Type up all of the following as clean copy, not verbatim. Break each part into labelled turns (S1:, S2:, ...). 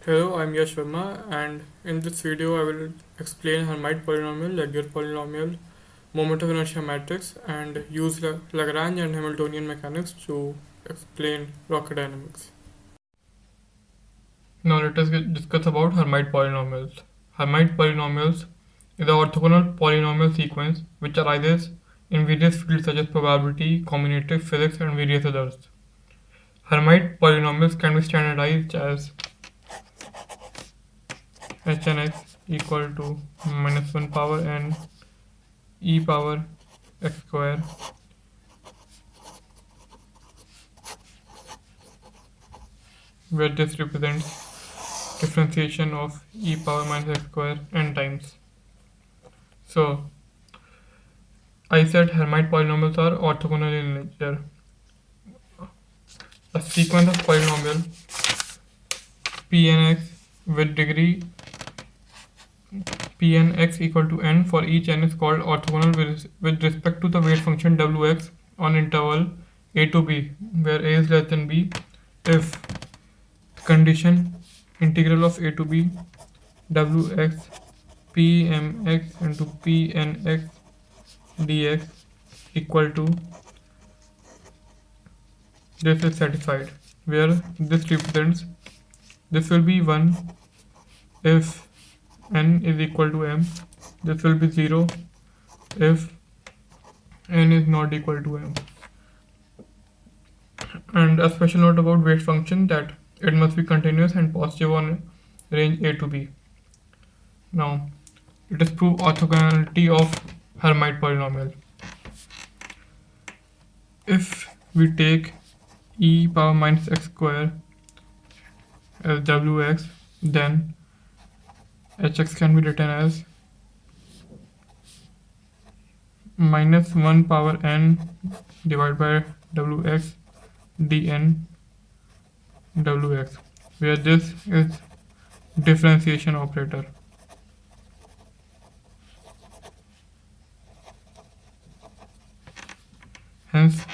S1: Hello, I'm Yash Verma, and in this video I will explain Hermite polynomial, Laguerre polynomial, moment of inertia matrix, and use Lagrange and Hamiltonian mechanics to explain rocket dynamics. Now let us discuss about Hermite polynomials. Hermite polynomials is an orthogonal polynomial sequence which arises in various fields such as probability, combinatorics, physics, and various others. Hermite polynomials can be standardized as h and x equal to minus 1 power n e power x square where this represents differentiation of e power minus x square n times. So I said Hermite polynomials are orthogonal in nature. A sequence of polynomial Pn x with degree Pn x equal to n for each n is called orthogonal with respect to the weight function wx on interval a to b where a is less than b if condition integral of a to b wx pmx into pnx dx equal to this is satisfied, where this will be 1 if n is equal to m, this will be 0 if n is not equal to m. And a special note about weight function that it must be continuous and positive on range a to b. Now let us prove orthogonality of Hermite polynomial. If we take e power minus x square as wx, then hx can be written as minus 1 power n divided by wx dn wx, where this is differentiation operator. Hence,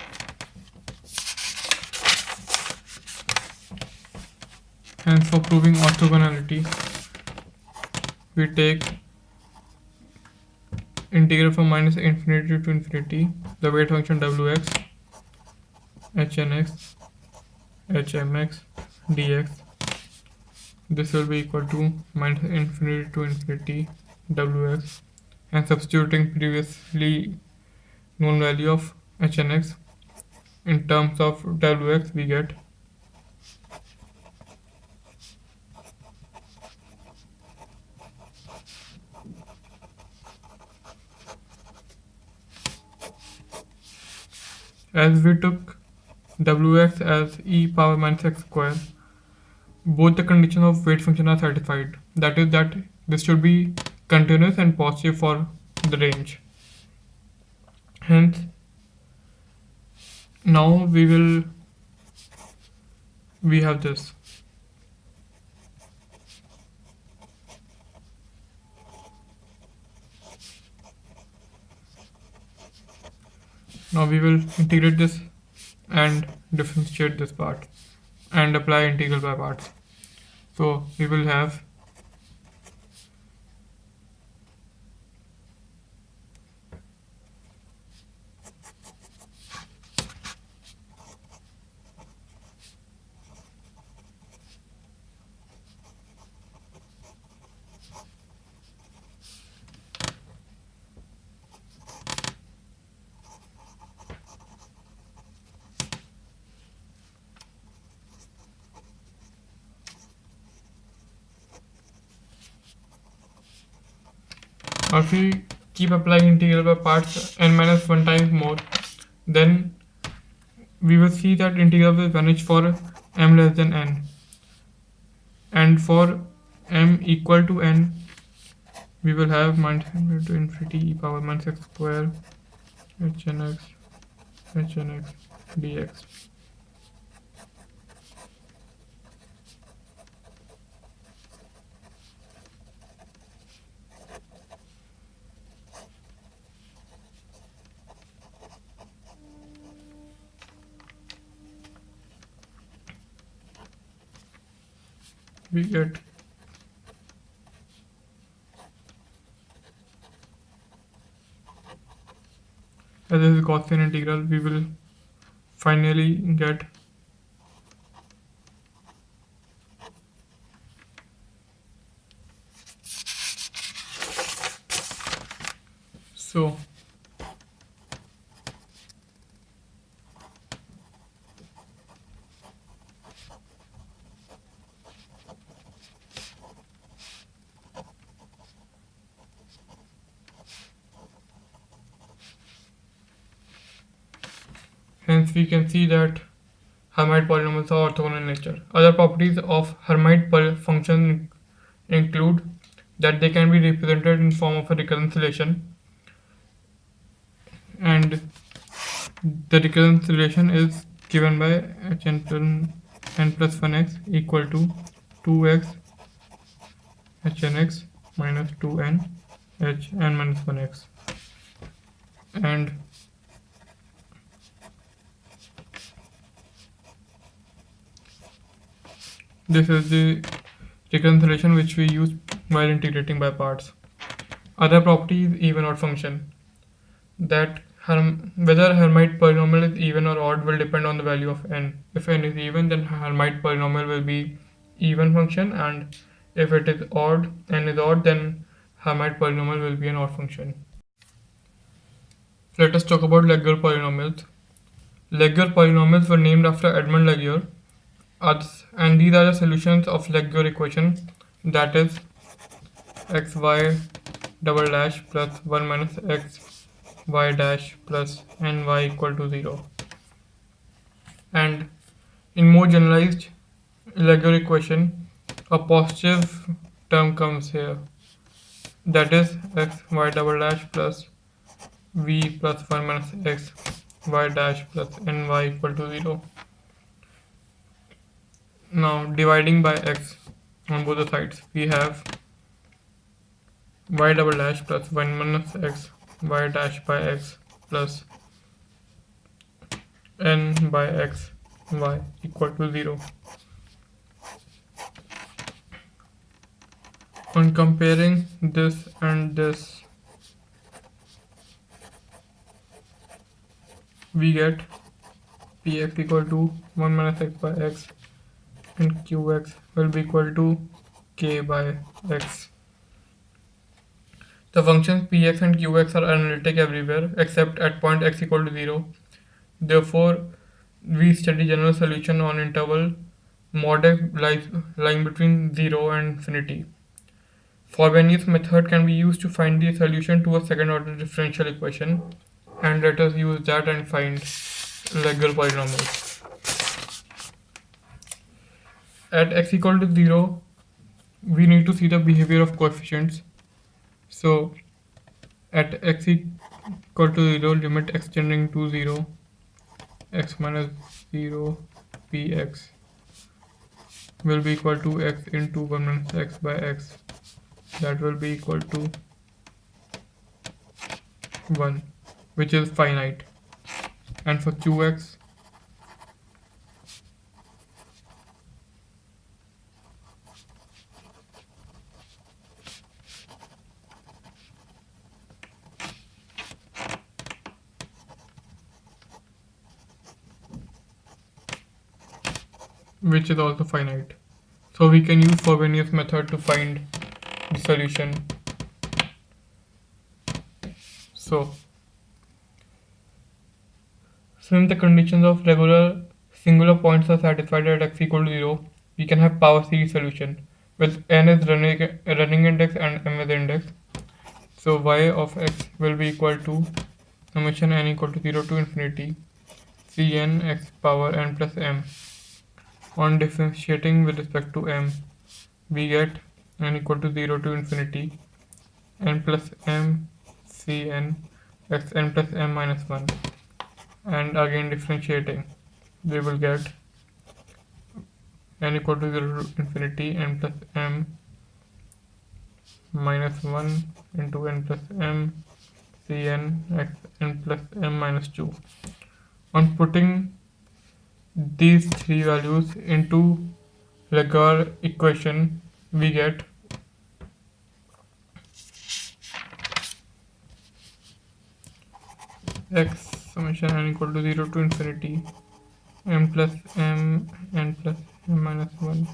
S1: for proving orthogonality, we take integral from minus infinity to infinity the weight function wx, hnx, hmx dx. This will be equal to minus infinity to infinity wx, and substituting previously known value of hnx in terms of wx, we get as we took wx as e power minus x square, both the conditions of weight function are satisfied. That is that this should be continuous and positive for the range. Hence, now we have this. Now we will integrate this and differentiate this part and apply integral by parts. So we will have if we keep applying integral by parts n minus 1 times more, then we will see that integral will vanish for m less than n, and for m equal to n we will have minus infinity to infinity e power minus x square hnx dx. we get as this is Gaussian integral, we will finally get so hence we can see that Hermite polynomials are orthogonal in nature. Other properties of Hermite functions include that they can be represented in form of a recurrence relation, and the recurrence relation is given by n plus 1x equal to 2x hnx minus 2n hn minus 1x, and this is the recurrence relation which we use while integrating by parts. Other property is even odd function, that whether Hermite polynomial is even or odd will depend on the value of n. If n is even, then Hermite polynomial will be even function, and if it is odd, n is odd, then Hermite polynomial will be an odd function. Let us talk about Leguer polynomials. Leguer polynomials were named after Edmund Leguer, and these are the solutions of Leguer equation, that is xy double dash plus 1 minus x y dash plus ny equal to 0. And in more generalized Leguer equation, a positive term comes here, that is x y double dash plus v plus 1 minus x y dash plus ny equal to 0. Now dividing by x on both the sides, we have y double dash plus 1 minus x y dash by x plus n by x y equal to 0. On comparing this and this, we get px equal to 1 minus x by x, and qx will be equal to k by x. The functions px and qx are analytic everywhere except at point x equal to 0. Therefore, we study general solution on interval mod x lying between 0 and infinity. Frobenius method can be used to find the solution to a second order differential equation, and let us use that and find Leguer polynomials. At x equal to 0, we need to see the behavior of coefficients. So at x equal to 0, limit x tending to 0, x minus 0 px will be equal to x into 1 minus x by x, that will be equal to 1, which is finite. And for qx, which is also finite. So we can use Frobenius method to find the solution. So since the conditions of regular singular points are satisfied at x equal to 0, we can have power series solution with n is running index and m is index. So y of x will be equal to summation n equal to 0 to infinity cn x power n plus m. On differentiating with respect to m, we get n equal to 0 to infinity n plus m cn x n plus m minus 1. And again differentiating, we will get n equal to 0 to infinity n plus m minus 1 into n plus m cn x n plus m minus 2. On putting these three values into Laguerre equation, we get x summation n equal to 0 to infinity m plus m n plus m minus 1.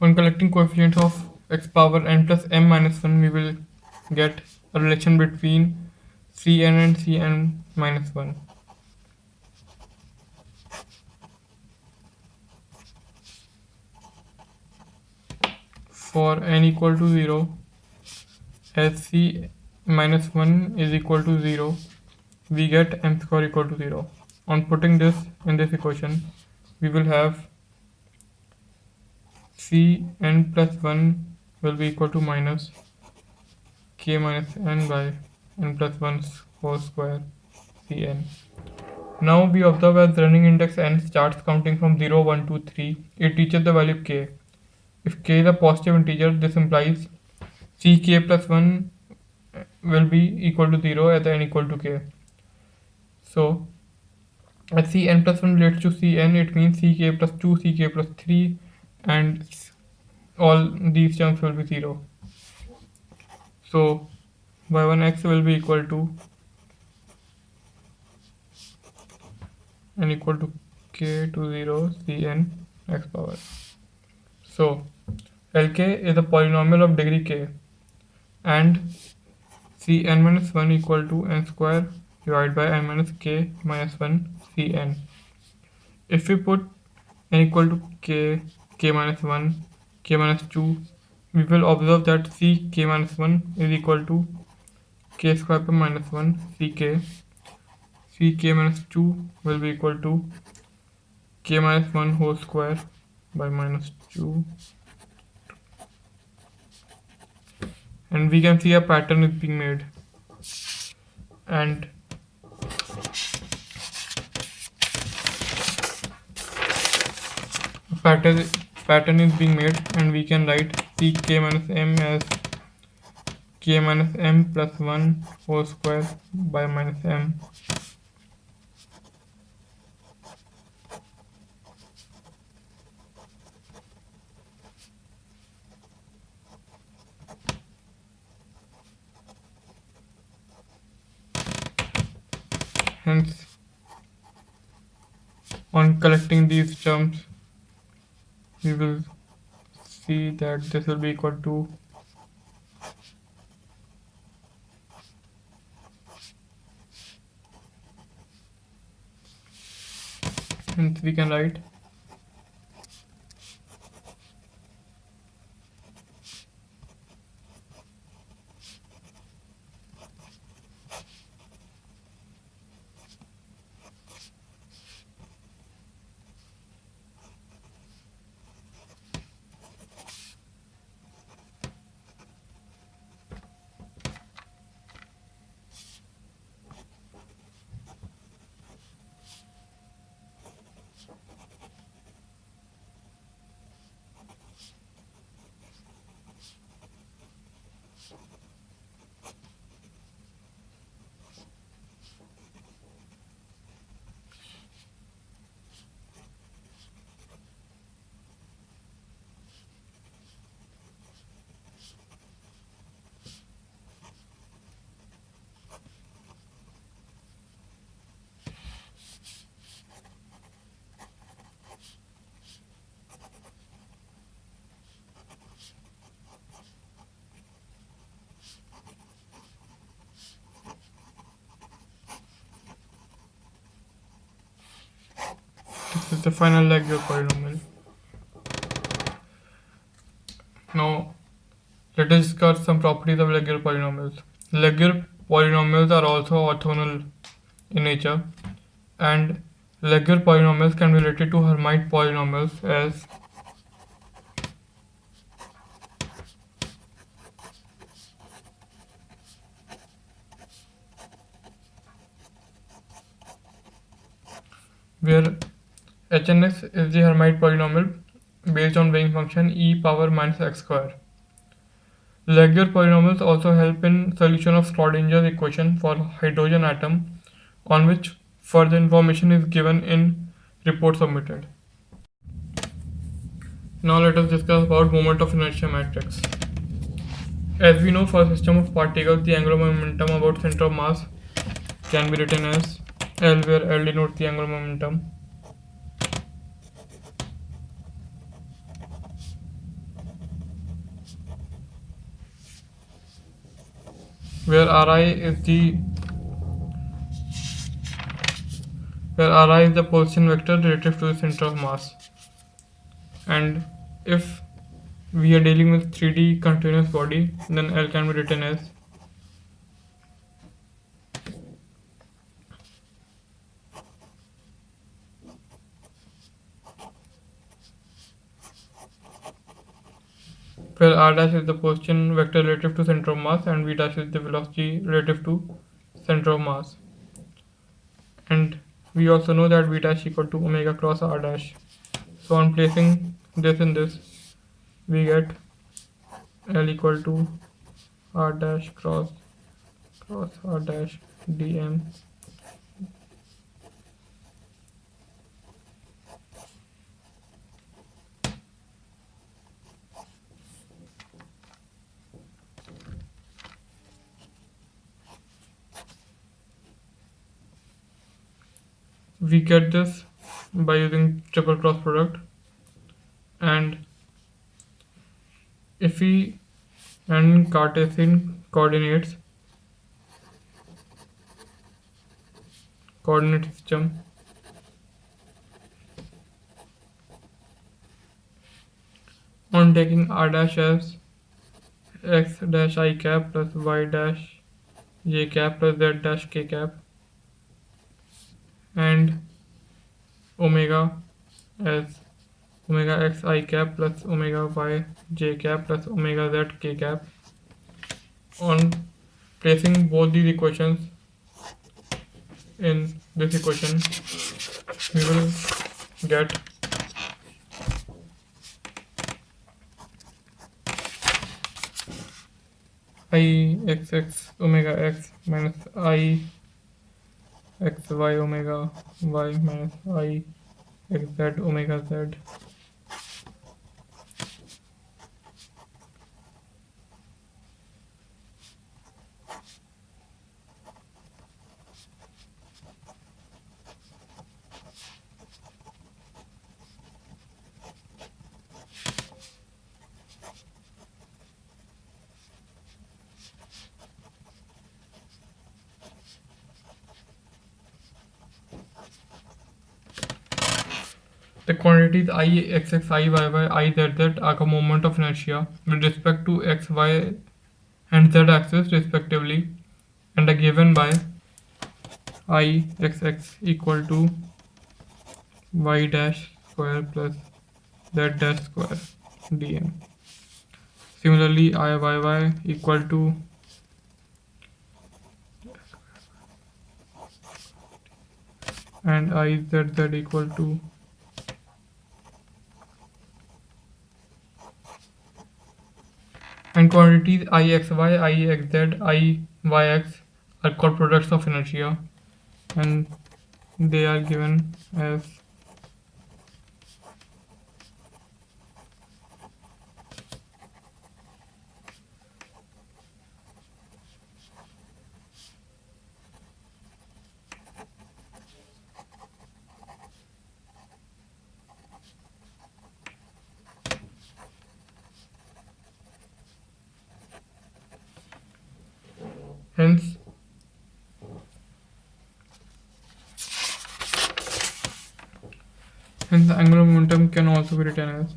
S1: On collecting coefficients of x power n plus m minus 1, we will get a relation between Cn and Cn minus 1. For n equal to 0, as C minus 1 is equal to 0, we get m square equal to 0. On putting this in this equation, we will have Cn plus 1 will be equal to minus k minus n by n plus 1 whole square Cn. Now we observe as running index n starts counting from 0, 1, 2, 3, it reaches the value k. If k is a positive integer, this implies ck plus 1 will be equal to 0 at n equal to k. So, as Cn plus 1 relates to Cn, it means ck plus 2, ck plus 3, and all these terms will be 0. So, y1x will be equal to n equal to k to 0 Cn x power. So, Lk is a polynomial of degree k, and Cn minus 1 equal to n square divided by n minus k minus 1 Cn. If we put n equal to k, k minus 1, k minus 2, we will observe that Ck minus 1 is equal to k square by minus 1 Ck minus 2 will be equal to k minus 1 whole square by minus 2, and we can see a pattern is being made, and pattern is being made, and we can write Ck minus m as k minus m plus 1 whole square by minus m. Hence, on collecting these terms, we will see that this will be equal to hence we can write This is the final Laguerre polynomial. Now let us discuss some properties of Laguerre polynomials. Laguerre polynomials are also orthogonal in nature, and Laguerre polynomials can be related to Hermite polynomials as where Hnx is the Hermite polynomial based on weighing function e power minus x square. Laguerre polynomials also help in solution of Schrodinger's equation for hydrogen atom, on which further information is given in report submitted. Now let us discuss about moment of inertia matrix. As we know, for a system of particles, the angular momentum about center of mass can be written as L, where L denotes the angular momentum, where Ri is the position vector relative to the center of mass. And if we are dealing with 3D continuous body, then L can be written as where r dash is the position vector relative to center of mass and v dash is the velocity relative to center of mass. And we also know that v dash equal to omega cross r dash. So on placing this in this, we get L equal to r dash cross r dash dm. We get this by using triple cross product, and if we and Cartesian coordinate system, on taking r dash as x dash I cap plus y dash j cap plus z dash k cap, and omega as omega x I cap plus omega y j cap plus omega z k cap. On placing both these equations in this equation, we will get I x omega x minus I x y omega y minus I x z omega z. The quantities I x x, I y y, I z z are a moment of inertia with respect to x, y and z axis respectively, and are given by I x x equal to y dash square plus z dash square dm. Similarly, I y y equal to and I z z equal to and quantities I x y, I x z, I y x are called products of inertia, and they are given as hence Hence the angular momentum can also be written as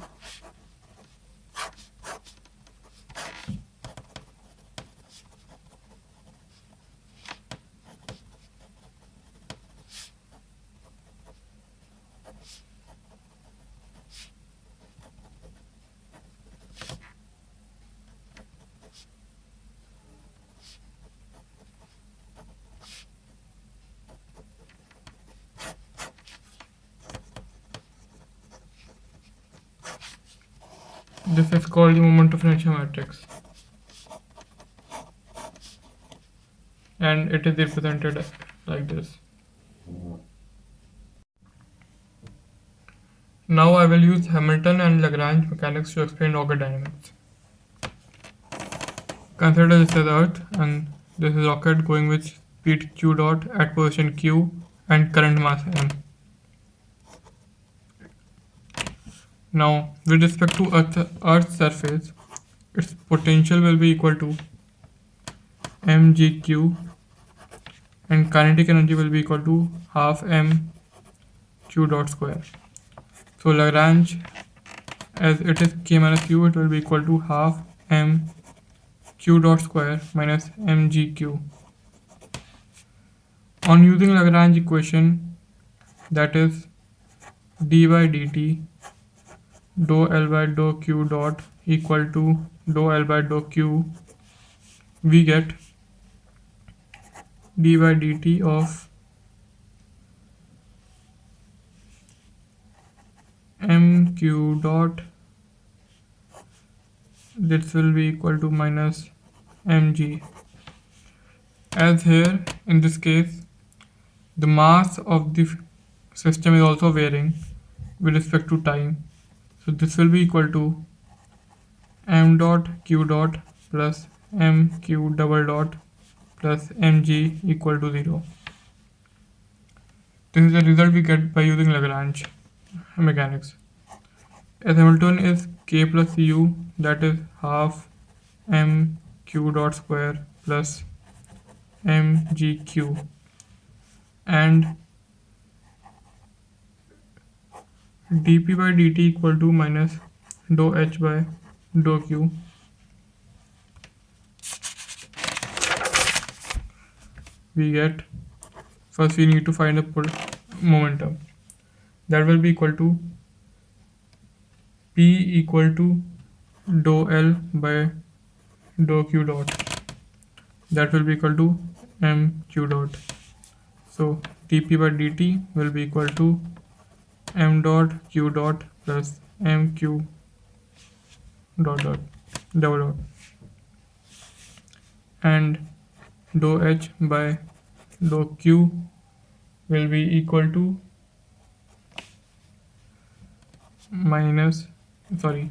S1: this is called the moment of inertia matrix, and it is represented like this. Now I will use Hamilton and Lagrange mechanics to explain rocket dynamics. Consider this as Earth, and this is rocket going with speed q dot at position q and current mass m. Now, with respect to Earth's surface, its potential will be equal to mgq, and kinetic energy will be equal to half m q dot square. So Lagrange, as it is k minus u, it will be equal to half m q dot square minus mgq. On using Lagrange equation, that is d by dt dou L by dou Q dot equal to dou L by dou Q, we get d by dt of mq dot, this will be equal to minus mg. As here in this case the mass of the system is also varying with respect to time, so this will be equal to m dot q dot plus mq double dot plus mg equal to 0. This is the result we get by using Lagrange mechanics. As Hamilton is k plus u, that is half m q dot square plus mgq, and dp by dt equal to minus dou h by dou q. We get, first we need to find the momentum. That will be equal to p equal to dou L by dou Q dot. That will be equal to mq dot. So dp by dt will be equal to m dot q dot plus mq dot dot double dot, and dou h by dou q will be equal to minus, sorry,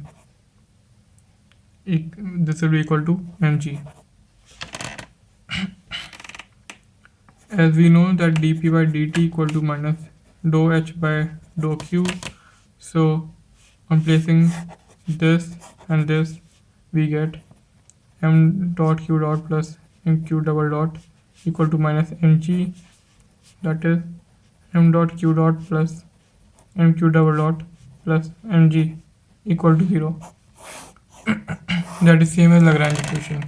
S1: this will be equal to mg. As we know that dp by dt equal to minus dou h by dou q, so on placing this and this, we get m dot q dot plus mq double dot equal to minus mg, that is m dot q dot plus mq double dot plus mg equal to 0. That is same as Lagrange equation.